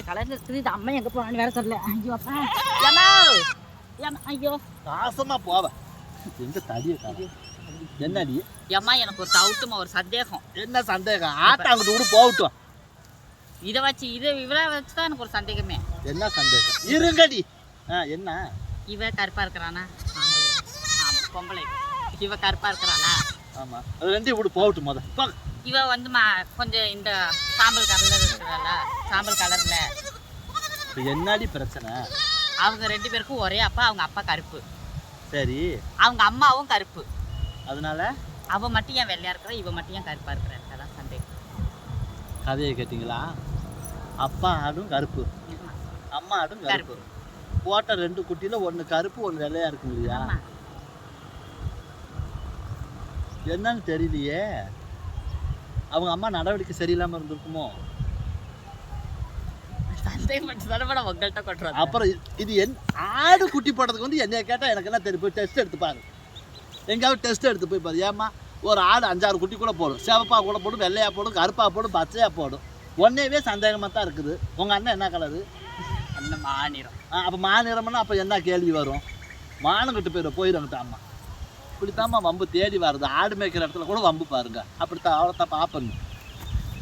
மாதிரி கலர்ல இருக்குது. இது அம்மா எங்க போனான்னு வேற தெரியல. ஐயோ அப்பா ஏமா ஐயோ நாசமா போவ எங்க தடிய காடி என்னடி ஏமா எனக்கு ஒரு டவுட்டுமா ஒரு சந்தேகம். என்ன சந்தேகம்? ஆட்டை அங்கிட்டு விடு போகட்டும். இதை வச்சு இவளை வச்சு தான் எனக்கு ஒரு சந்தேகமே. என்ன சந்தேகம்? இருங்கடி. என்ன இவ கருப்பா இருக்கிறானா? ஆமா பொம்பளை. இவ கருப்பா இருக்கிறானா? ஆமா அது ரெண்டையும் விடு போகட்டும். முத இவ வந்து கொஞ்சம் இந்த சாம்பல் கலர்ல இருக்கிறாள, சாம்பல் கலர்ல. என்னடி பிரச்சனை? அவங்க 2 பேருக்கும் ஒரே அப்பா. அவங்க அப்பா கருப்பு. சரி. அவங்க அம்மாவும் கருப்பு. அதனால அவ மட்டும் ஏன் வெள்ளையா இருக்கிறா, இவ மட்டும் ஏன் கருப்பா இருக்கிறா? அதான் சந்தேகம். கதையை கேட்டீங்களா? அப்பா ஆடும் கருப்பு, அம்மா ஆடும் கருப்பு. போட்ட 2 குட்டியில 1 கருப்பு 1 வெள்ளையா இருக்கும் இல்லையா? என்னன்னு தெரியலையே. அவங்க அம்மா நடவடிக்கை சரியில்லாம இருந்திருக்குமோ? அப்புறம் இது ஆடு குட்டி போடுறதுக்கு வந்து என்னைய கேட்டால் எனக்கு என்ன தெரியும்? போய் டெஸ்ட் எடுத்து பாரு. எங்கேயாவது டெஸ்ட் எடுத்து போய் பாரு. ஏமா ஒரு ஆடு 5-6 குட்டி கூட போடும். சிவப்பா கூட போடும், வெள்ளையா போடும், கருப்பா போடும், பச்சையா போடும். ஒன்னேவே சந்தேகமாக தான் இருக்குது. உங்கள் அண்ணன் என்ன கலரு? அண்ணன் மாநிறம். அப்போ மாநிறம்னா அப்போ என்ன கேள்வி வரும்? மானங்கிட்டு போயிடுங்கிட்ட அம்மா. இப்படித்தாம்மா வம்பு தேடி வருது. ஆடு மேய்க்கிற இடத்துல கூட வம்பு பாருங்க. அப்படித்தான் அவ்வளோத்தான் பார்ப்பேன்.